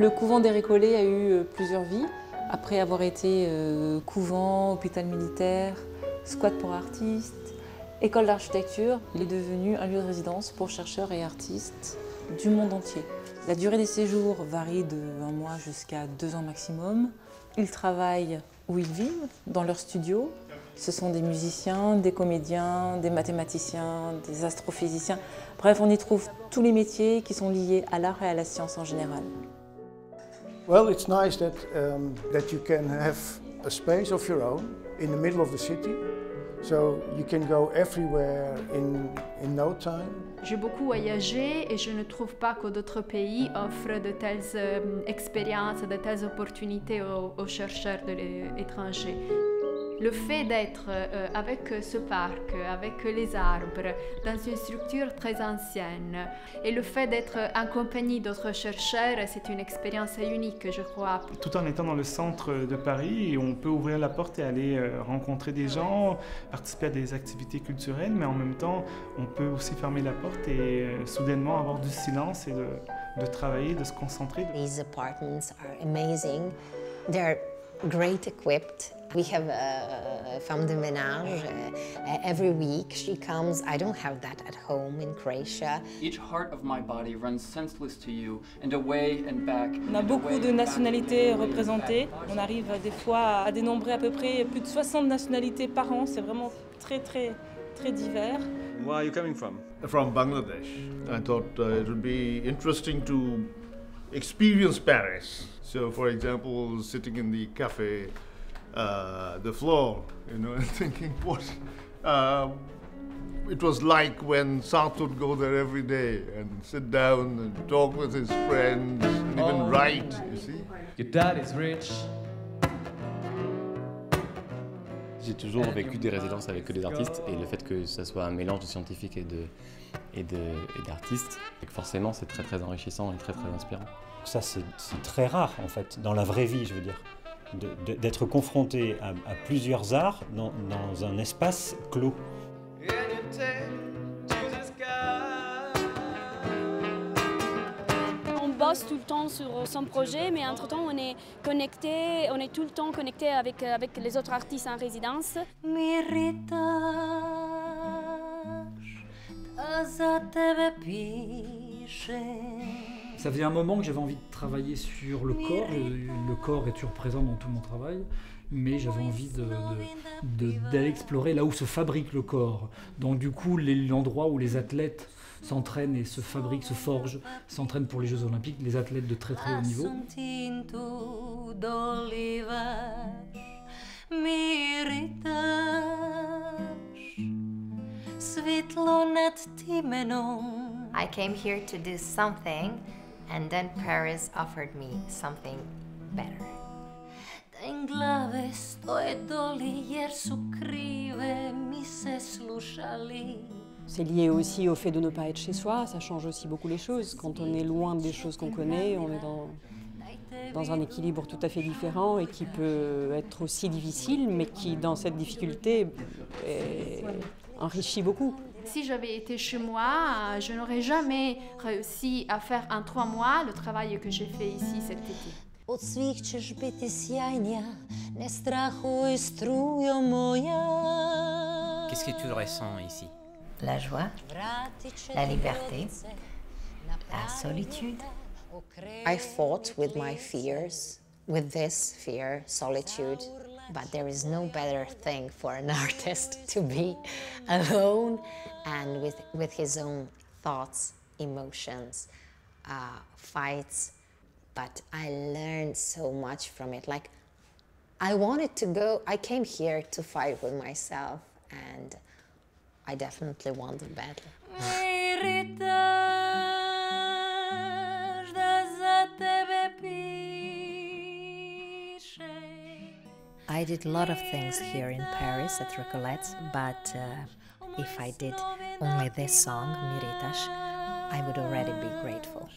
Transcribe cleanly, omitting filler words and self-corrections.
Le couvent des Récollets a eu plusieurs vies. Après avoir été couvent, hôpital militaire, squat pour artistes, école d'architecture, il est devenu un lieu de résidence pour chercheurs et artistes du monde entier. La durée des séjours varie de 1 mois jusqu'à 2 ans maximum. Ils travaillent où ils vivent, dans leur studio. Ce sont des musiciens, des comédiens, des mathématiciens, des astrophysiciens. Bref, on y trouve tous les métiers qui sont liés à l'art et à la science en général. Well, it's nice that you can have a space of your own in the middle of the city, so you can go everywhere in no time. J'ai beaucoup voyagé et je ne trouve pas que d'autres pays offrent de telles expériences, de telles opportunités aux chercheurs étrangers. Le fait d'être avec ce parc, avec les arbres, dans une structure très ancienne, et le fait d'être en compagnie d'autres chercheurs, c'est une expérience unique, je crois. Tout en étant dans le centre de Paris, on peut ouvrir la porte et aller rencontrer des gens, participer à des activités culturelles, mais en même temps, on peut aussi fermer la porte et soudainement avoir du silence et de travailler, de se concentrer. These apartments are amazing. They're great equipped. We have a femme de ménage every week. She comes. I don't have that at home in Croatia. Each heart of my body runs senseless to you and away and back. On a beaucoup de nationalités représentées. On arrive des fois à dénombrer à peu près plus de 60 nationalités par an. C'est vraiment très divers. Where are you coming from? From Bangladesh. I thought it would be interesting to experience Paris. So, for example, sitting in the cafe, the floor, you know, and thinking what it was like when Sartre would go there every day and sit down and talk with his friends and even write, you see. Your dad is rich. J'ai toujours vécu des résidences avec que des artistes et le fait que ça soit un mélange de scientifiques et d'artistes, forcément c'est très enrichissant et très inspirant. Ça c'est très rare en fait, dans la vraie vie je veux dire, d'être confronté à plusieurs arts dans un espace clos. On bosse tout le temps sur son projet, mais entre-temps on est connecté, on est tout le temps connecté avec les autres artistes en résidence. Ça faisait un moment que j'avais envie de travailler sur le corps. Le corps est toujours présent dans tout mon travail, mais j'avais envie d'aller explorer là où se fabrique le corps. Donc du coup, l'endroit où les athlètes s'entraînent et se fabriquent, se forgent, s'entraînent pour les Jeux Olympiques, les athlètes de très haut niveau. I came here to do something, and then Paris offered me something better. C'est lié aussi au fait de ne pas être chez soi, ça change aussi beaucoup les choses. Quand on est loin des choses qu'on connaît, on est dans un équilibre tout à fait différent et qui peut être aussi difficile, mais qui, dans cette difficulté, enrichit beaucoup. Si j'avais été chez moi, je n'aurais jamais réussi à faire en 3 mois le travail que j'ai fait ici cet été. Qu'est-ce que tu ressens ici? La joie, la liberté, la solitude. I fought with my fears, with this fear, solitude. But there is no better thing for an artist to be alone and with his own thoughts, emotions, fights. But I learned so much from it. Like, I came here to fight with myself, and I definitely won the battle. I did a lot of things here in Paris at Récollets, but if I did only this song, Miritas, I would already be grateful.